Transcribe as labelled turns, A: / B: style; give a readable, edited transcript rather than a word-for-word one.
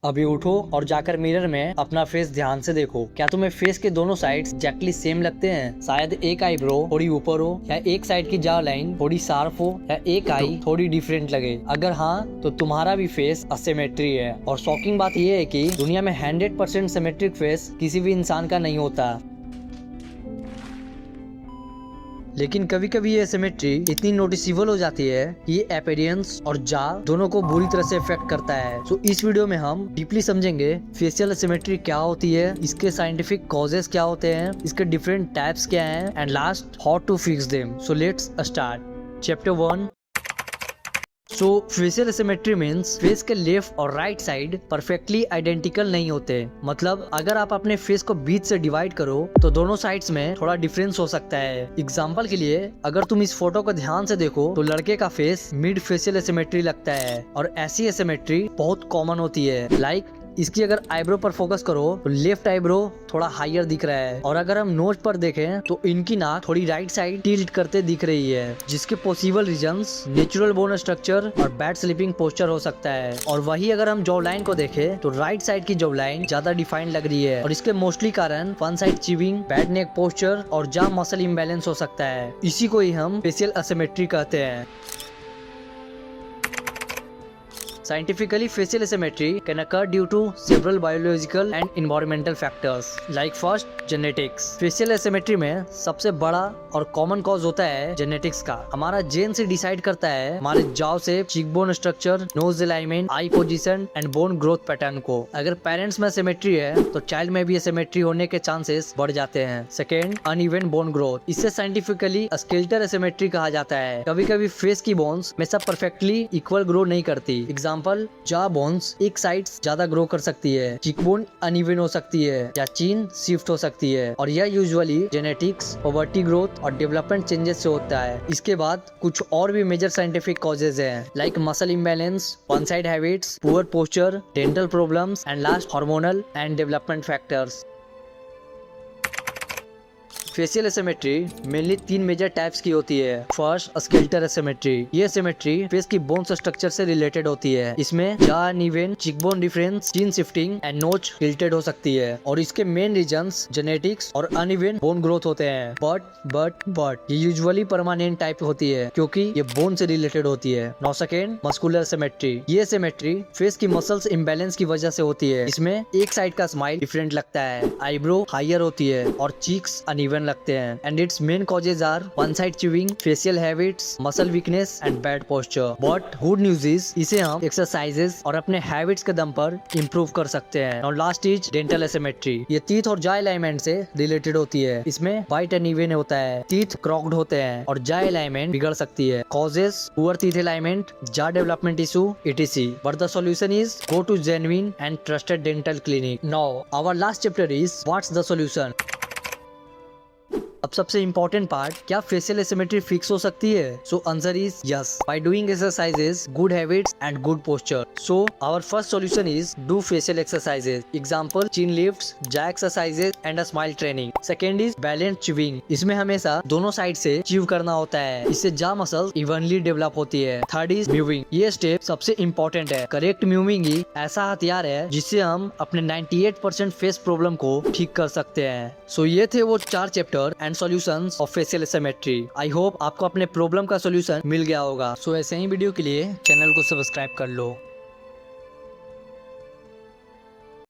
A: अभी उठो और जाकर मिरर में अपना फेस ध्यान से देखो। क्या तुम्हें फेस के दोनों साइड्स एग्जैक्टली सेम लगते हैं? शायद एक आईब्रो थोड़ी ऊपर हो, या एक साइड की जॉ लाइन थोड़ी शार्प हो, या एक आई थोड़ी डिफरेंट लगे। अगर हाँ, तो तुम्हारा भी फेस असिमेट्री है। और शॉकिंग बात यह है कि दुनिया में 100% सिमेट्रिक फेस किसी भी इंसान का नहीं होता। लेकिन कभी कभी ये सिमेट्री इतनी नोटिसेबल हो जाती है कि ये अपीयरेंस और जा दोनों को बुरी तरह से इफेक्ट करता है। तो इस वीडियो में हम डीपली समझेंगे फेशियल सिमेट्री क्या होती है, इसके साइंटिफिक कॉजेस क्या होते हैं, इसके डिफरेंट टाइप्स क्या हैं, and last how to fix them. So let's start. Chapter 1। So facial asymmetry means face के लेफ्ट और राइट साइड परफेक्टली आइडेंटिकल नहीं होते। मतलब अगर आप अपने फेस को बीच से डिवाइड करो तो दोनों साइड्स में थोड़ा डिफरेंस हो सकता है। एग्जांपल के लिए अगर तुम इस फोटो को ध्यान से देखो तो लड़के का फेस मिड फेशियल एसिमेट्री लगता है, और ऐसी एसिमेट्री बहुत कॉमन होती है। लाइक इसकी अगर आईब्रो पर फोकस करो तो लेफ्ट आईब्रो थोड़ा हायर दिख रहा है, और अगर हम नोज पर देखें तो इनकी नाक थोड़ी राइट साइड टिल्ट करते दिख रही है, जिसके possible reasons natural bone structure और बैड स्लीपिंग पोस्चर हो सकता है। और वही अगर हम जॉ लाइन को देखें तो राइट साइड की जॉ लाइन ज्यादा डिफाइंड लग रही है, और इसके मोस्टली कारण वन साइड चिविंग, बैड नेक पोस्चर और जॉ मसल इम्बैलेंस हो सकता है। इसी को ही हम फेशियल एसिमेट्री कहते हैं। Scientifically, facial asymmetry can occur due to several biological and environmental factors. Like first, genetics. Facial asymmetry में सबसे बड़ा और कॉमन कॉज होता है जेनेटिक्स का। हमारा जेन से डिसाइड करता है हमारे जाव से cheek bone structure, nose alignment, eye position and bone growth pattern को। अगर पेरेंट्स में सिमेट्री है तो चाइल्ड में भी एसिमेट्री होने के चांसेस बढ़ जाते हैं। Second, uneven bone growth. इससे साइंटिफिकली स्केलेटल एसिमेट्री कहा जाता है। कभी कभी फेस की बोन्स में सब परफेक्टली इक्वल ग्रो नहीं करती। जॉ बोन्स एक साइड ज्यादा ग्रो कर सकती है, चीक बोन अनइवन हो सकती है, या चीन शिफ्ट हो सकती है, और यह यूजुअली जेनेटिक्स, पुबर्टी ग्रोथ और डेवलपमेंट चेंजेस से होता है। इसके बाद कुछ और भी मेजर साइंटिफिक कॉजेज हैं, like muscle imbalance, one side habits, poor posture, dental problems and last hormonal and development factors. Facial asymmetry mainly 3 major types की होती है। First, skeletal asymmetry. ये एसिमेट्री फेस की बोन्स स्ट्रक्चर से related होती है। इसमें jaw uneven, cheek bone difference, chin shifting and नोच टिल्टेड हो सकती है, और इसके मेन रीजंस जेनेटिक्स और अनइवन बोन ग्रोथ होते हैं। बट ये यूजुअली परमानेंट टाइप होती है क्योंकि ये बोन से रिलेटेड होती है। Now second, muscular asymmetry. ये एसिमेट्री फेस की मसल्स इम्बैलेंस की वजह से होती है। इसमें एक साइड का स्माइल डिफरेंट लगता है, आईब्रो हायर होती है और चीक्स अनइवन लगते हैं, and its main causes are one side chewing, facial habits, muscle weakness and bad posture. But good news is इसे हम एक्सरसाइजेस और अपने हैबिट्स के दम पर इम्प्रूव कर सकते हैं। और लास्ट इज डेंटल एसिमेट्री। ये टीथ और जॉ अलाइनमेंट से रिलेटेड होती है। इसमें बाइट अनइवन होता है, टीथ क्रॉक्ड होते हैं और जॉ अलाइनमेंट बिगड़ सकती है। Causes poor teeth alignment, jaw development issue, etc. But the solution is go to genuine and trusted dental clinic. Now our last chapter is what's the solution. अब सबसे इम्पोर्टेंट पार्ट, क्या facial asymmetry fix हो सकती है? So answer is yes, by doing exercises, good habits and good posture. So our first solution is do facial exercises. Example, chin lifts, jaw exercises and a smile training. Second is balance chewing. इसमें हमेशा दोनों side से चिव करना होता है, इससे jaw muscle evenly develop होती है। Third is moving. ये स्टेप सबसे इम्पोर्टेंट है। करेक्ट म्यूविंग ही ऐसा हथियार है जिससे हम अपने 98% फेस प्रॉब्लम को ठीक कर सकते हैं। सो ये थे वो 4 chapter and solutions of facial asymmetry. I hope आपको अपने प्रॉब्लम का सॉल्यूशन मिल गया होगा। सो ऐसे ही वीडियो के लिए चैनल को सब्सक्राइब कर लो।